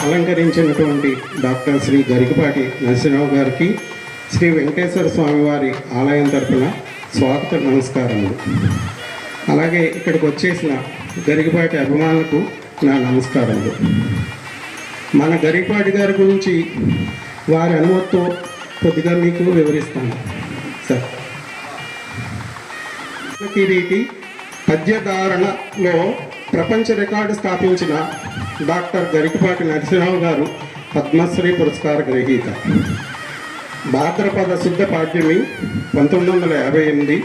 అలంకరించినటువంటి doctor Shri Garikapati Narasimharao గారికి శ్రీ వెంకటేశ్వర స్వామివారి ఆలయం తరపున స్వాగత నమస్కారములు. అలాగే ఇక్కడికి వచ్చేసిన గరికపాటి అభిమానులకు నా నమస్కారములు. మన గరికపాటి గారి గురించి వారి అనుమతితో కొద్దిగా మీకు వివరిస్తాను సార్. కిరీటి పద్యధారణలో ప్రపంచ రికార్డు స్థాపించిన డాక్టర్ గరికపాటి నరసింహరావు గారు పద్మశ్రీ పురస్కార గ్రహీత. భాద్రపద శుద్ధ పాడ్యమి 1958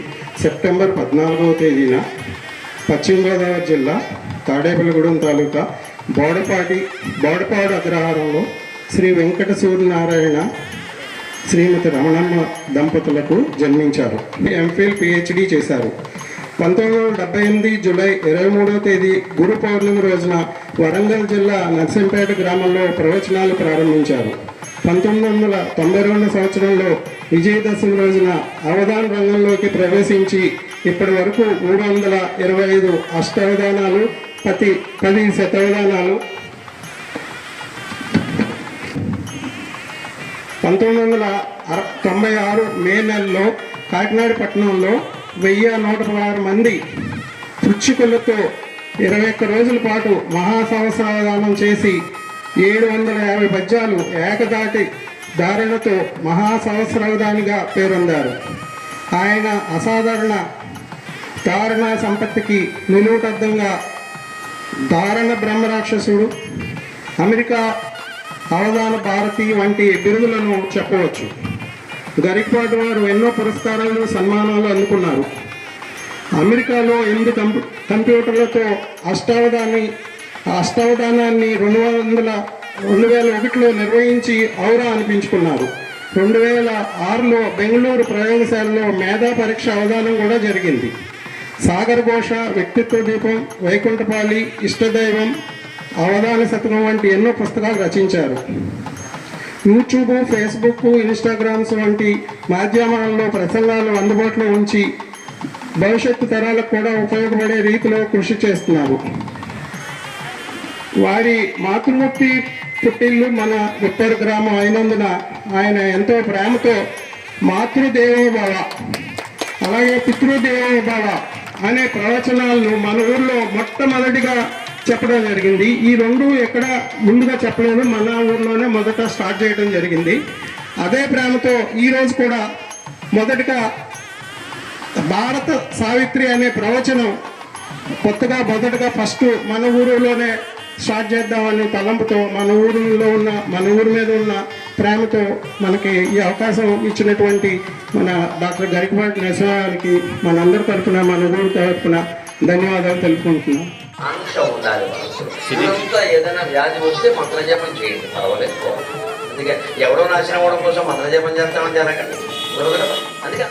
సెప్టెంబర్ 14వ తేదీన పశ్చిమ గోదావరి జిల్లా తాడేపల్లిగూడెం తాలూకా బోడపాడు అగ్రహారంలో శ్రీ వెంకట సూర్యనారాయణ శ్రీమతి రమణమ్మ దంపతులకు జన్మించారు. ఎంఫిల్ పిహెచ్డి చేశారు. 1978 జూలై 23వ తేదీ గురు పౌర్ణమి రోజున వరంగల్ జిల్లా నర్సింపేట గ్రామంలో ప్రవచనాలు ప్రారంభించారు. 1992 సంవత్సరంలో విజయదశమి రోజున అవధాన రంగంలోకి ప్రవేశించి ఇప్పటి వరకు 325 అష్టావధానాలు, 10 శతావధానాలు, 1996 మే నెలలో కాకినాడ పట్టణంలో 1116 మంది పృచ్ఛికులతో 21 రోజుల పాటు మహాసహస్రావధానం చేసి 750 పద్యాలు ఏకదాటి ధారణతో మహాసహస్రావధానిగా పేరొందారు. ఆయన అసాధారణ ధారణ సంపత్తికి నిలువుటద్దంగా ధారణ బ్రహ్మరాక్షసుడు, అమెరికా అవధాన భారతి వంటి బిరుదులను చెప్పవచ్చు. గరికపాటి వారు ఎన్నో పురస్కారాలు, సన్మానాలు అందుకున్నారు. అమెరికాలో 8 కంప్యూటర్లతో అష్టావధానాన్ని 2001లో నిర్వహించి ఔరా అనిపించుకున్నారు. 2006లో బెంగళూరు ప్రయోగశాలలో మేధా పరీక్ష అవధానం కూడా జరిగింది. సాగర్ ఘోష, వ్యక్తిత్వ దీపం, వైకుంఠపాలి, ఇష్టదైవం, అవధాన శతకం వంటి ఎన్నో పుస్తకాలు రచించారు. యూట్యూబ్, ఫేస్బుక్, ఇన్స్టాగ్రామ్స్ వంటి మాధ్యమాలలో ప్రసంగాలు అందుబాటులో ఉంచి భవిష్యత్తు తరాలకు కూడా ఉపయోగపడే రీతిలో కృషి చేస్తున్నారు. వారి మాతృమూర్తి పుట్టిల్లు మన ఉత్తర గ్రామం అయినందున ఆయన ఎంతో ప్రేమతో మాతృదేవోభవ అలాగే పితృదేవోభవ అనే ప్రవచనాలను మన ఊళ్ళో మొట్టమొదటిగా చెప్పడం జరిగింది. ఈ రెండు ఎక్కడ ముందుగా చెప్పలేదు, మన ఊర్లోనే మొదట స్టార్ట్ చేయడం జరిగింది. అదే ప్రేమతో ఈరోజు కూడా మొదటగా భారత సావిత్రి అనే ప్రవచనం మొదటగా ఫస్ట్ మన ఊరిలోనే స్టార్ట్ చేద్దామని తలంపుతో మన ఊరి మీద ఉన్న ప్రేమతో మనకి ఈ అవకాశం ఇచ్చినటువంటి మన డాక్టర్ గరికపాటి నరసింహరావుకి మనందరి తరఫున, మన ఊరి తరఫున ధన్యవాదాలు తెలుపుకుంటున్నాం. ఆంక్ష ఉండాలి మనసులో. ఏదైనా వ్యాధి వస్తే మంత్రజపం చేయండి, పర్వాలేదు. అందుకే ఎవడో నాశనం అవ్వడం కోసం మంత్రజపం చేస్తామని జరగండి. అందుకే